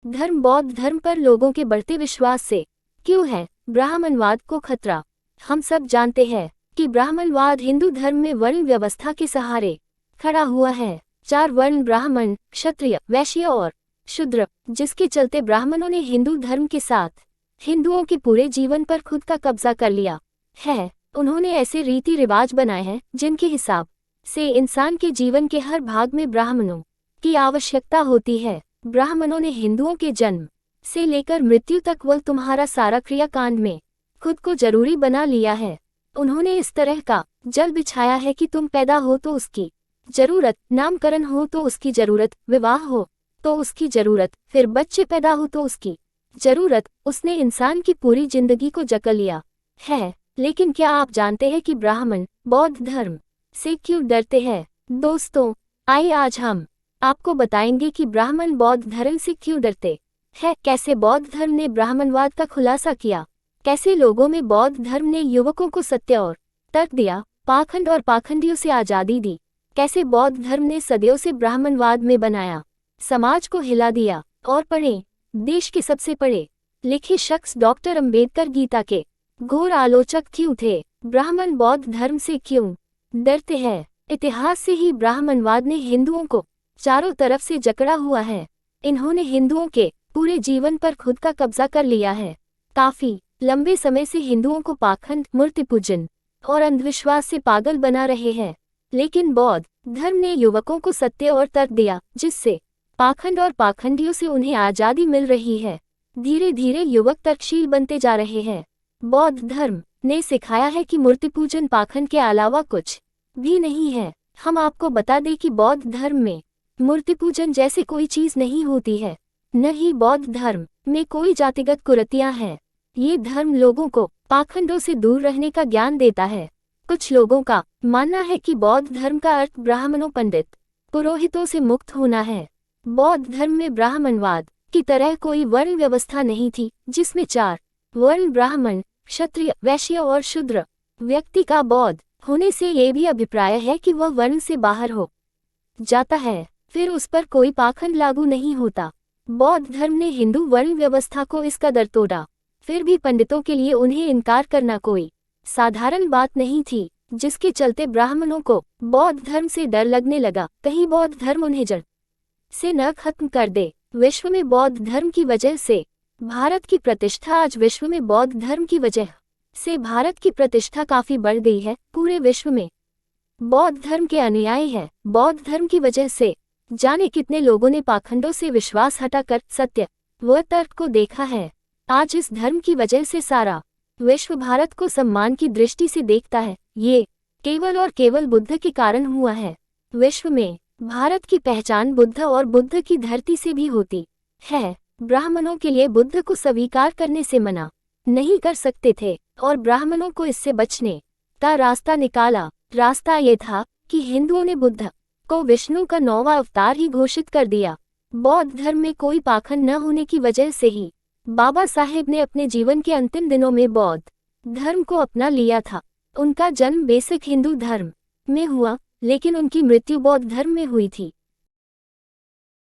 धर्म बौद्ध धर्म पर लोगों के बढ़ते विश्वास से क्यों है ब्राह्मणवाद को खतरा। हम सब जानते हैं कि ब्राह्मणवाद हिंदू धर्म में वर्ण व्यवस्था के सहारे खड़ा हुआ है। 4 वर्ण ब्राह्मण, क्षत्रिय, वैश्य और शूद्र, जिसके चलते ब्राह्मणों ने हिंदू धर्म के साथ हिंदुओं के पूरे जीवन पर खुद का कब्जा कर लिया है। उन्होंने ऐसे रीति रिवाज बनाए हैं जिनके हिसाब से इंसान के जीवन के हर भाग में ब्राह्मणों की आवश्यकता होती है। ब्राह्मणों ने हिंदुओं के जन्म से लेकर मृत्यु तक व तुम्हारा सारा क्रियाकांड में खुद को जरूरी बना लिया है। उन्होंने इस तरह का जल बिछाया है कि तुम पैदा हो तो उसकी जरूरत, नामकरण हो तो उसकी जरूरत, विवाह हो तो उसकी जरूरत, फिर बच्चे पैदा हो तो उसकी जरूरत। उसने इंसान की पूरी जिंदगी को जकड़ लिया है। लेकिन क्या आप जानते हैं कि ब्राह्मण बौद्ध धर्म से क्यों डरते हैं? दोस्तों, आइए आज हम आपको बताएंगे कि ब्राह्मण बौद्ध धर्म से क्यों डरते हैं, कैसे बौद्ध धर्म ने ब्राह्मणवाद का खुलासा किया, कैसे लोगों में बौद्ध धर्म ने युवकों को सत्य और तर्क दिया, पाखंड और पाखंडियों से आज़ादी दी, कैसे बौद्ध धर्म ने सदियों से ब्राह्मणवाद में बनाया समाज को हिला दिया। और पढ़ें, देश के सबसे पढ़े लिखे शख्स डॉक्टर अंबेडकर गीता के घोर आलोचक क्यों थे? ब्राह्मण बौद्ध धर्म से क्यों डरते हैं? इतिहास से ही ब्राह्मणवाद ने हिंदुओं को चारों तरफ से जकड़ा हुआ है। इन्होंने हिंदुओं के पूरे जीवन पर खुद का कब्जा कर लिया है। काफी लंबे समय से हिंदुओं को पाखंड, मूर्ति पूजन और अंधविश्वास से पागल बना रहे हैं। लेकिन बौद्ध धर्म ने युवकों को सत्य और तर्क दिया, जिससे पाखंड और पाखंडियों से उन्हें आज़ादी मिल रही है। धीरे धीरे युवक तर्कशील बनते जा रहे हैं। बौद्ध धर्म ने सिखाया है कि मूर्ति पूजन पाखंड के अलावा कुछ भी नहीं है। हम आपको बता दें कि बौद्ध धर्म में मूर्ति पूजन जैसे कोई चीज नहीं होती है, न ही बौद्ध धर्म में कोई जातिगत कुरीतियां हैं। ये धर्म लोगों को पाखंडों से दूर रहने का ज्ञान देता है। कुछ लोगों का मानना है कि बौद्ध धर्म का अर्थ ब्राह्मणों, पंडित, पुरोहितों से मुक्त होना है। बौद्ध धर्म में ब्राह्मणवाद की तरह कोई वर्ण व्यवस्था नहीं थी, जिसमें 4 वर्ण ब्राह्मण, क्षत्रिय, वैश्य और शूद्र। व्यक्ति का बौद्ध होने से ये भी अभिप्राय है कि वह वर्ण से बाहर हो जाता है, फिर उस पर कोई पाखंड लागू नहीं होता। बौद्ध धर्म ने हिंदू वर्ण व्यवस्था को इस कदर तोड़ा, फिर भी पंडितों के लिए उन्हें इनकार करना कोई साधारण बात नहीं थी, जिसके चलते ब्राह्मणों को बौद्ध धर्म से डर लगने लगा, कहीं बौद्ध धर्म उन्हें जड़ से न खत्म कर दे। विश्व में बौद्ध धर्म की वजह से भारत की प्रतिष्ठा, आज विश्व में बौद्ध धर्म की वजह से भारत की प्रतिष्ठा काफी बढ़ गई है। पूरे विश्व में बौद्ध धर्म के अनुयायी है। बौद्ध धर्म की वजह से जाने कितने लोगों ने पाखंडों से विश्वास हटाकर सत्य व तर्क को देखा है। आज इस धर्म की वजह से सारा विश्व भारत को सम्मान की दृष्टि से देखता है। ये केवल और केवल बुद्ध के कारण हुआ है। विश्व में भारत की पहचान बुद्ध और बुद्ध की धरती से भी होती है। ब्राह्मणों के लिए बुद्ध को स्वीकार करने से मना नहीं कर सकते थे और ब्राह्मणों को इससे बचने का रास्ता निकाला। रास्ता ये था कि हिंदुओं ने बुद्ध को विष्णु का 9वां अवतार ही घोषित कर दिया। बौद्ध धर्म में कोई पाखंड न होने की वजह से ही बाबा साहेब ने अपने जीवन के अंतिम दिनों में बौद्ध धर्म को अपना लिया था। उनका जन्म बेसिक हिंदू धर्म में हुआ, लेकिन उनकी मृत्यु बौद्ध धर्म में हुई थी।